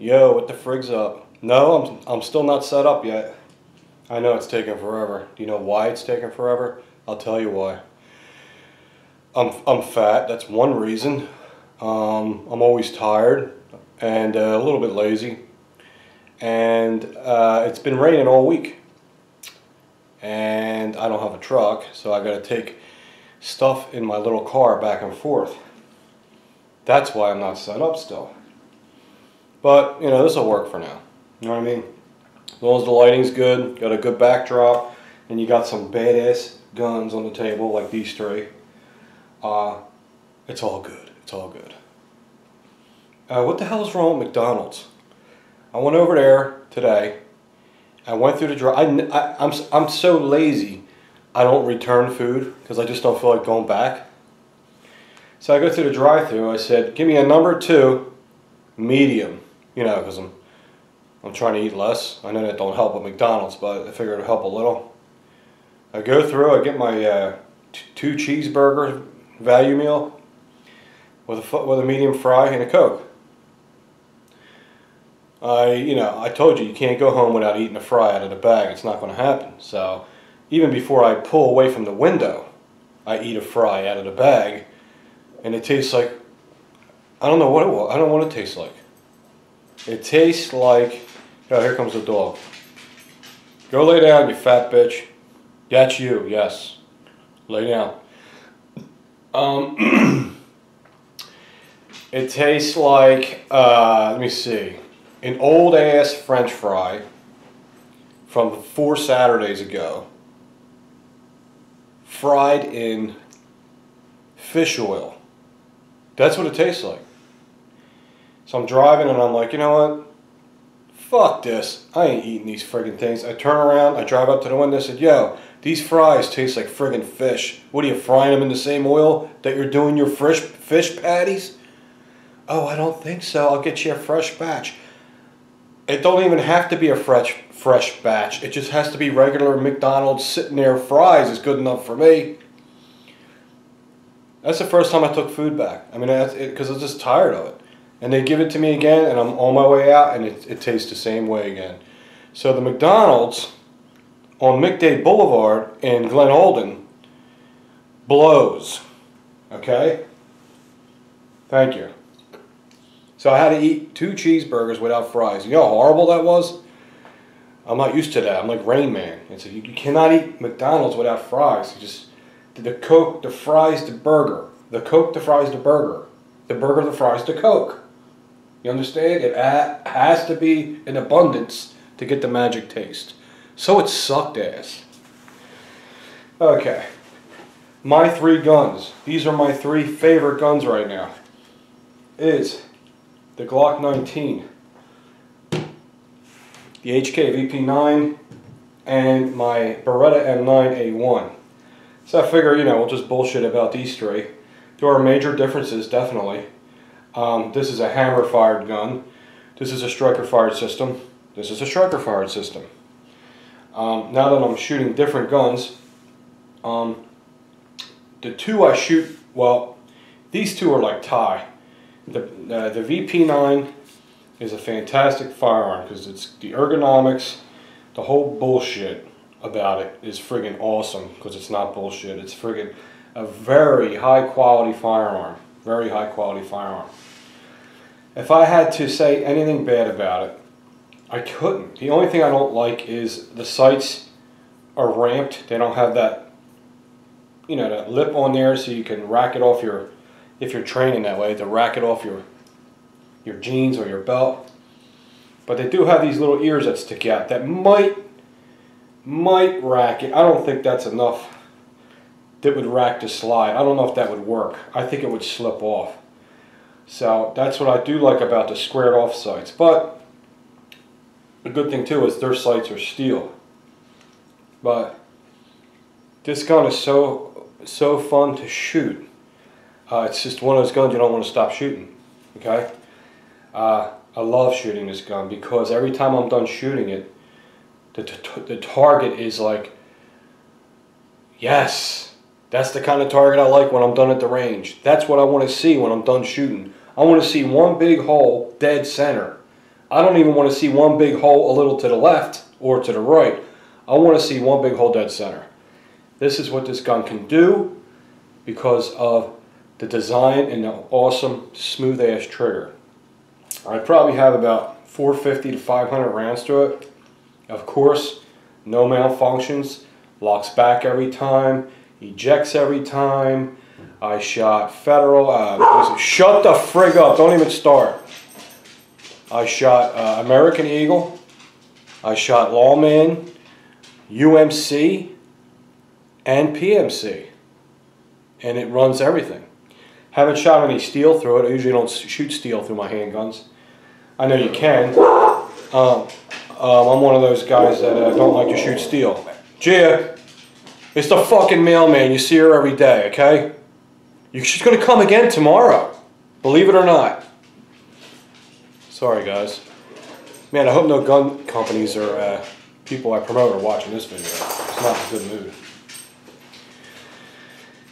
Yo, what the frig's up? No, I'm still not set up yet. I know it's taking forever. Do you know why it's taking forever? I'll tell you why. I'm fat. That's one reason. I'm always tired and a little bit lazy. And it's been raining all week. And I don't have a truck, so I got to take stuff in my little car back and forth. That's why I'm not set up still. But, you know, this will work for now. You know what I mean? As long as the lighting's good, got a good backdrop, and you got some badass guns on the table like these three, it's all good. It's all good. What the hell is wrong with McDonald's? I went over there today. I went through the drive. I'm so lazy. I don't return food because I just don't feel like going back. So I go through the drive-thru. I said, "Give me a number 2, medium." You know, because I'm trying to eat less. I know that don't help at McDonald's, but I figured it'd help a little. I go through. I get my 2 cheeseburger value meal with a medium fry and a Coke. I told you can't go home without eating a fry out of the bag. It's not going to happen. So even before I pull away from the window, I eat a fry out of the bag, and it tastes like, I don't know what it was. I don't know what it tastes like. It tastes like, oh, here comes the dog. Go lay down, you fat bitch. That's you, yes. Lay down. It tastes like, let me see, an old ass French fry from 4 Saturdays ago, fried in fish oil. That's what it tastes like. So I'm driving and I'm like, you know what? Fuck this. I ain't eating these friggin' things. I turn around, I drive up to the window and I said, yo, these fries taste like friggin' fish. What are you, frying them in the same oil that you're doing your fish patties? Oh, I don't think so. I'll get you a fresh batch. It don't even have to be a fresh batch. It just has to be regular McDonald's sitting there fries is good enough for me. That's the first time I took food back. I mean, because I was just tired of it. And they give it to me again, and I'm on my way out, and it tastes the same way again. So the McDonald's on McDade Boulevard in Glen Olden blows. Okay? Thank you. So I had to eat 2 cheeseburgers without fries. You know how horrible that was? I'm not used to that. I'm like Rain Man. And so you cannot eat McDonald's without fries. You just, the Coke, the fries, the burger. The Coke, the fries, the burger. The burger, the fries, the Coke. You understand? It has to be in abundance to get the magic taste. So it sucked ass. Okay. My 3 guns. These are my 3 favorite guns right now. Is the Glock 19, the HK VP9, and my Beretta M9A1. So I figure, you know, we'll just bullshit about these 3. There are major differences, definitely. This is a hammer-fired gun. This is a striker-fired system. This is a striker-fired system. Now that I'm shooting different guns, the 2 I shoot, well, these 2 are like tie. The VP9 is a fantastic firearm because it's the ergonomics, the whole bullshit about it is friggin' awesome because it's not bullshit. It's friggin' a very high-quality firearm. Very high-quality firearm. If I had to say anything bad about it, I couldn't. The only thing I don't like is the sights are ramped. They don't have that, you know, that lip on there so you can rack it off your, if you're training that way, to rack it off your jeans or your belt. But they do have these little ears that stick out that might rack it. I don't think that's enough that would rack the slide. I don't know if that would work. I think it would slip off. So that's what I do like about the squared off sights. But the good thing too is their sights are steel. But this gun is so fun to shoot. It's just one of those guns you don't want to stop shooting. Okay? I love shooting this gun because every time I'm done shooting it, the target is like, yes, that's the kind of target I like when I'm done at the range. That's what I want to see when I'm done shooting. I want to see one big hole dead center. I don't even want to see one big hole a little to the left or to the right. I want to see one big hole dead center. This is what this gun can do because of the design and the awesome smooth ass trigger. I probably have about 450 to 500 rounds to it. Of course, no malfunctions, locks back every time, ejects every time. I shot Federal, shut the frig up, don't even start. I shot American Eagle, I shot Lawman, UMC, and PMC, and it runs everything. Haven't shot any steel through it. I usually don't shoot steel through my handguns. I know you can. I'm one of those guys that don't like to shoot steel. Gia, it's the fucking mailman. You see her every day, okay? She's going to come again tomorrow. Believe it or not. Sorry, guys. Man, I hope no gun companies or people I promote are watching this video. It's not a good mood.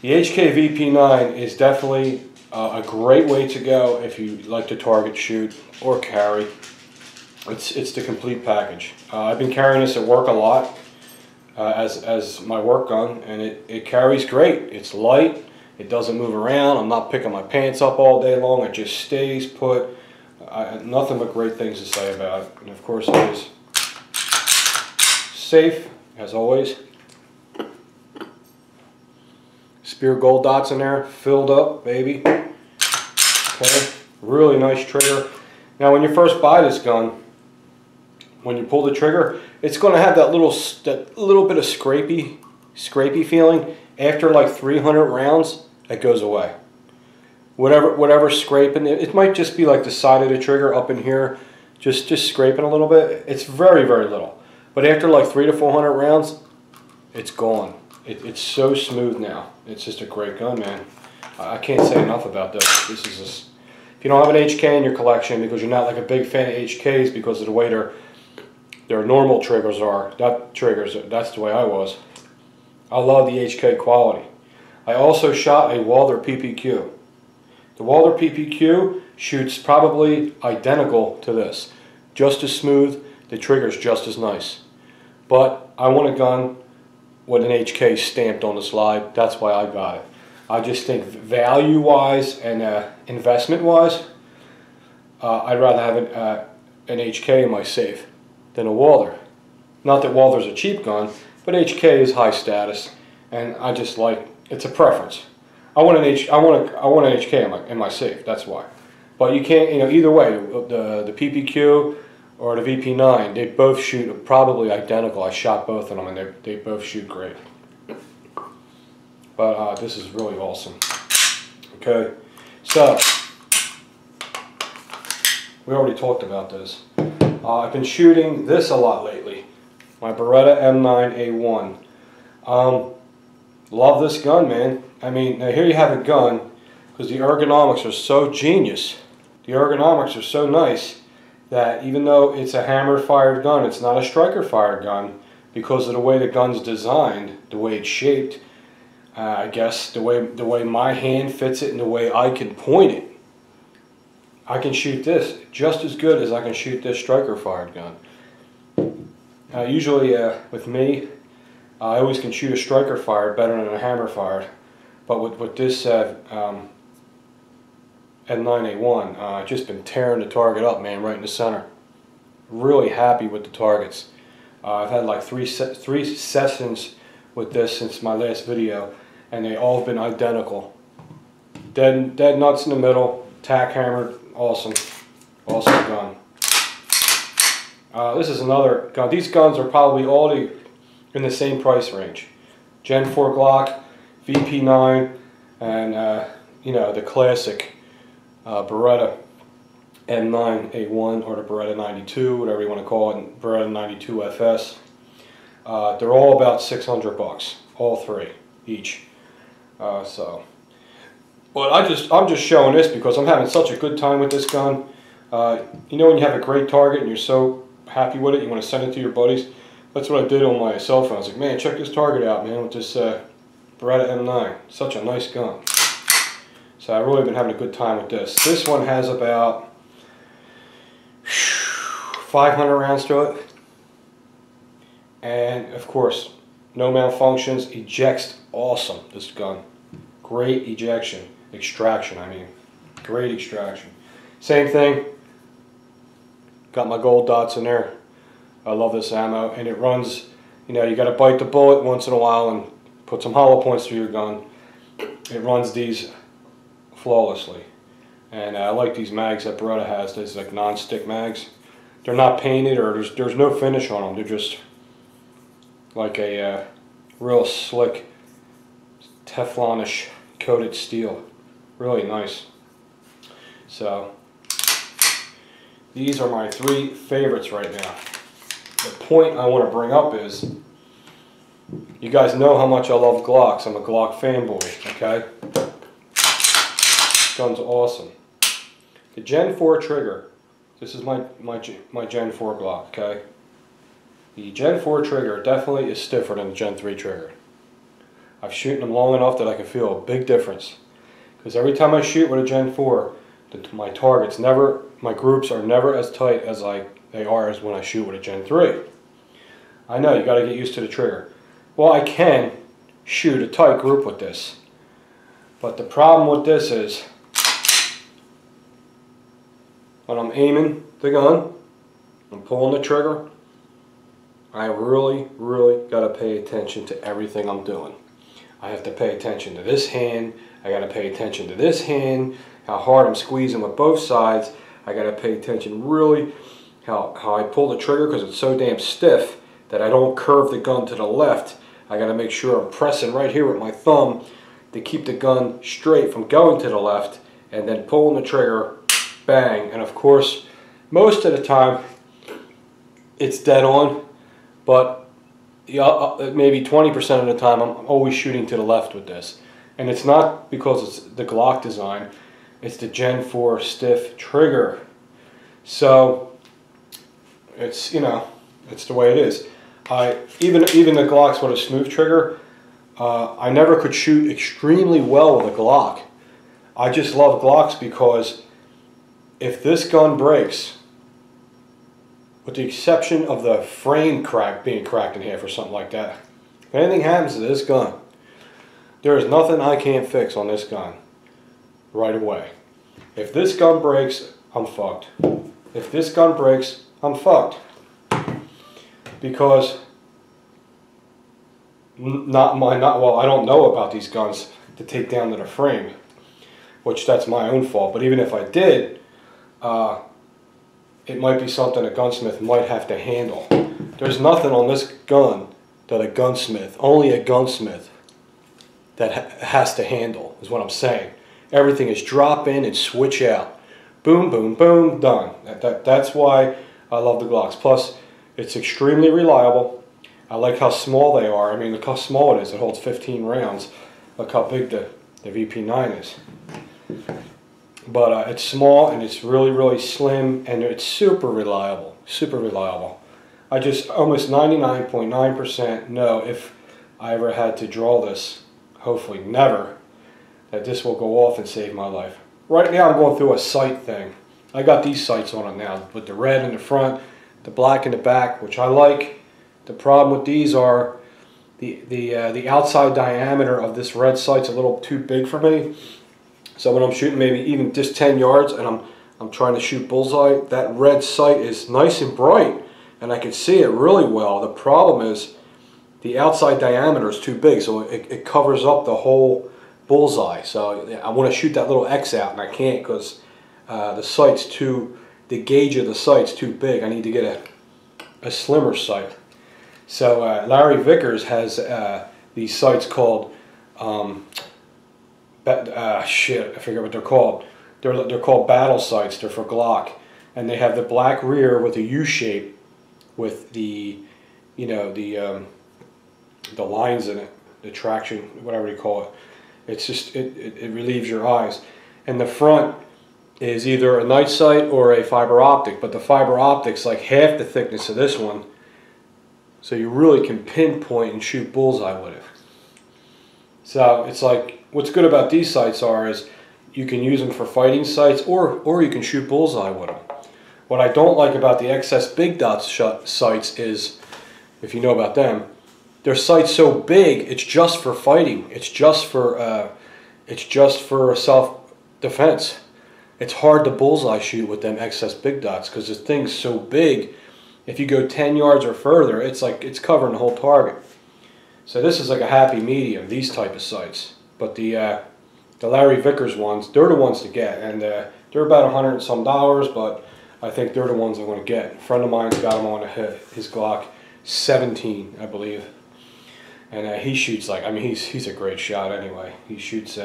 The HK VP9 is definitely a great way to go if you like to target shoot or carry. It's the complete package. I've been carrying this at work a lot as my work gun, and it carries great. It's light. It doesn't move around. I'm not picking my pants up all day long. It just stays put. Nothing but great things to say about it. And of course it is safe, as always. Spear gold dots in there, filled up, baby. Okay, really nice trigger. Now when you first buy this gun, when you pull the trigger, it's going to have that little bit of scrapey feeling. After like 300 rounds, it goes away. Whatever scraping, it might just be like the side of the trigger up in here, just scraping a little bit. It's very, very little. But after like 300 to 400 rounds, it's gone. It's so smooth now. It's just a great gun, man. I can't say enough about this. This is just, if you don't have an HK in your collection because you're not like a big fan of HKs because of the way their normal triggers are, that's the way I was. I love the HK quality. I also shot a Walther PPQ. The Walther PPQ shoots probably identical to this. Just as smooth, the trigger's just as nice. But I want a gun with an HK stamped on the slide. That's why I got it. I just think value-wise and investment-wise, I'd rather have an HK in my safe than a Walther. Not that Walther's a cheap gun, but HK is high status, and I just like, it's a preference. I want an HK in my safe. That's why. But you can't, either way, the PPQ or the VP9, they both shoot probably identical. I shot both of them, and they both shoot great. But this is really awesome. Okay, so we already talked about this. I've been shooting this a lot lately. My Beretta M9A1. Love this gun, man. I mean, now here you have a gun, because the ergonomics are so genius. The ergonomics are so nice that even though it's a hammer-fired gun, it's not a striker-fired gun because of the way the gun's designed, the way it's shaped. I guess the way my hand fits it and the way I can point it. I can shoot this just as good as I can shoot this striker-fired gun. Usually with me, I always can shoot a striker fired better than a hammer fired. But with this M9A1, I've just been tearing the target up, man, right in the center. Really happy with the targets. I've had like three sessions with this since my last video, and they all have been identical. Dead nuts in the middle, tack hammered, awesome. Awesome gun. This is another gun. These guns are probably all in the same price range. Gen 4 Glock, VP9, and the classic Beretta M9A1 or the Beretta 92, whatever you want to call it, Beretta 92 FS. They're all about $600, all three each. But I'm just showing this because I'm having such a good time with this gun. When you have a great target and you're so happy with it, you want to send it to your buddies. That's what I did on my cell phone. I was like, man, check this target out, man, with this Beretta M9. Such a nice gun. So I've really been having a good time with this. This one has about 500 rounds to it. And of course, no malfunctions, ejects awesome, this gun. Great extraction, I mean. Great extraction. Same thing, got my gold dots in there. I love this ammo, and it runs, you know, you got to bite the bullet once in a while and put some hollow points through your gun. It runs these flawlessly. And I like these mags that Beretta has, these like non-stick mags. They're not painted, or there's no finish on them. They're just like a real slick Teflonish coated steel. Really nice. So these are my 3 favorites right now. The point I want to bring up is, you guys know how much I love Glocks. I'm a Glock fanboy, okay? This gun's awesome. The Gen 4 trigger, this is my Gen 4 Glock, okay? The Gen 4 trigger definitely is stiffer than the Gen 3 trigger. I've shooten them long enough that I can feel a big difference. Because every time I shoot with a Gen 4, my targets never, my groups are never as tight as they are as when I shoot with a Gen 3. I know, you got to get used to the trigger. Well, I can shoot a tight group with this. But the problem with this is, when I'm aiming the gun, I'm pulling the trigger, I really got to pay attention to everything I'm doing. I have to pay attention to this hand, I got to pay attention to this hand, how hard I'm squeezing with both sides. I got to pay attention really how I pull the trigger, because it's so damn stiff that I don't curve the gun to the left. I got to make sure I'm pressing right here with my thumb to keep the gun straight from going to the left, and then pulling the trigger, bang. And of course, most of the time it's dead on, but maybe 20% of the time I'm always shooting to the left with this. And it's not because it's the Glock design, it's the Gen 4 stiff trigger. So it's, you know, it's the way it is. Even the Glocks with a smooth trigger, I never could shoot extremely well with a Glock. I just love Glocks because if this gun breaks, with the exception of the frame being cracked in half or something like that, if anything happens to this gun, there is nothing I can't fix on this gun right away. If this gun breaks, I'm fucked. If this gun breaks, I'm fucked. Because well, I don't know about these guns to take down to the frame, which that's my own fault. But even if I did, it might be something a gunsmith might have to handle. There's nothing on this gun that a gunsmith, only a gunsmith, that has to handle, is what I'm saying. Everything is drop in and switch out. Boom, boom, boom, done. That's why I love the Glocks. Plus, it's extremely reliable. I like how small they are. I mean, look how small it is. It holds 15 rounds. Look how big the VP9 is. But it's small, and it's really slim, and it's super reliable. Super reliable. I just almost 99.9% know if I ever had to draw this, hopefully never, that this will go off and save my life. Right now I'm going through a sight thing. I got these sights on it now, with the red in the front, the black in the back, which I like. The problem with these are the outside diameter of this red sight's a little too big for me. So when I'm shooting maybe even just 10 yards and I'm trying to shoot bullseye, that red sight is nice and bright and I can see it really well. The problem is the outside diameter is too big, so it covers up the whole bullseye. So I want to shoot that little X out, and I can't because the gauge of the sight's too big. I need to get a slimmer sight. So Larry Vickers has these sights called shit, I forget what they're called. They're called battle sights. They're for Glock, and they have the black rear with a U shape with the, you know, the lines in it, the traction, whatever you call it. It's just it relieves your eyes. And the front is either a night sight or a fiber optic, but the fiber optic's like half the thickness of this one, so you really can pinpoint and shoot bullseye with it. So it's like, what's good about these sights is you can use them for fighting sights, or you can shoot bullseye with them. What I don't like about the XS Big Dot sights is, if you know about them, their sight's so big, it's just for fighting. It's just for self-defense. It's hard to bullseye shoot with them XS Big Dots because the thing's so big. If you go 10 yards or further, it's like it's covering the whole target. So this is like a happy medium, these type of sights. But the Larry Vickers ones, they're the ones to get, and they're about $100 and some, but I think they're the ones I'm going to get. A friend of mine's got them on his Glock 17, I believe, and he shoots like, I mean, he's a great shot anyway. He shoots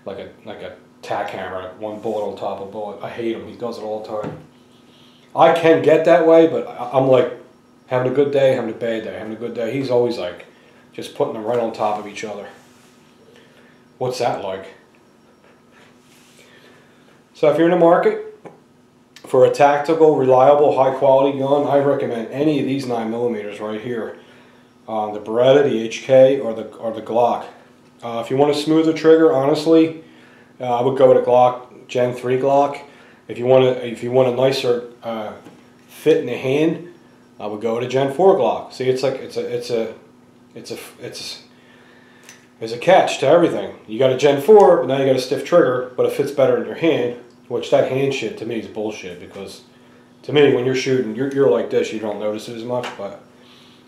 like a tack hammer, one bullet on top of a bullet. I hate him. He does it all the time. I can get that way, but I'm like having a good day, having a bad day, having a good day. He's always like just putting them right on top of each other. What's that like? So if you're in the market for a tactical, reliable, high-quality gun, I recommend any of these 9mm right here. The Beretta, the HK, or the Glock. If you want a smoother trigger, honestly, I would go with a Glock, Gen 3 Glock. If you want a nicer fit in the hand, I would go with a Gen 4 Glock. See, it's like there's a catch to everything. You got a Gen 4, but now you got a stiff trigger, but it fits better in your hand. Which that hand shit to me is bullshit, because to me when you're shooting, you're like this, you don't notice it as much, but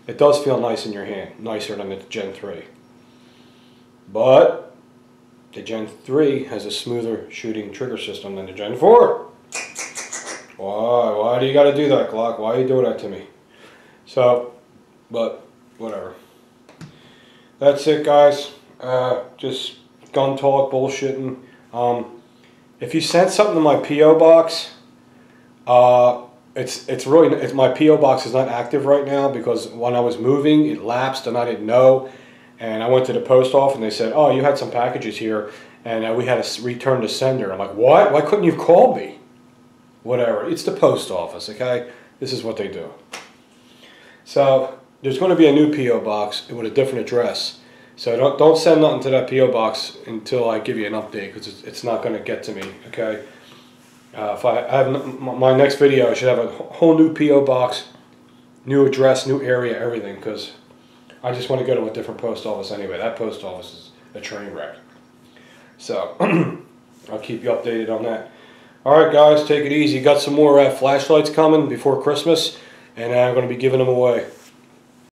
it does feel nice in your hand, nicer than the Gen 3. But the Gen 3 has a smoother shooting trigger system than the Gen 4. Why do you got to do that, Glock? Why are you doing that to me? So, but whatever. That's it, guys. Just gun talk, bullshitting. If you sent something to my P.O. box, it's my P.O. box is not active right now because when I was moving, it lapsed and I didn't know. And I went to the post office and they said, "Oh, you had some packages here, and we had to return the sender." I'm like, "What? Why couldn't you have called me?" Whatever. It's the post office, okay? This is what they do. So there's going to be a new P.O. box with a different address. So don't send nothing to that P.O. box until I give you an update, because it's not going to get to me, okay? If I have my next video, I should have a whole new P.O. box, new address, new area, everything, because I just want to go to a different post office anyway. That post office is a train wreck. So I'll keep you updated on that. Alright guys, take it easy. Got some more flashlights coming before Christmas, and I'm going to be giving them away.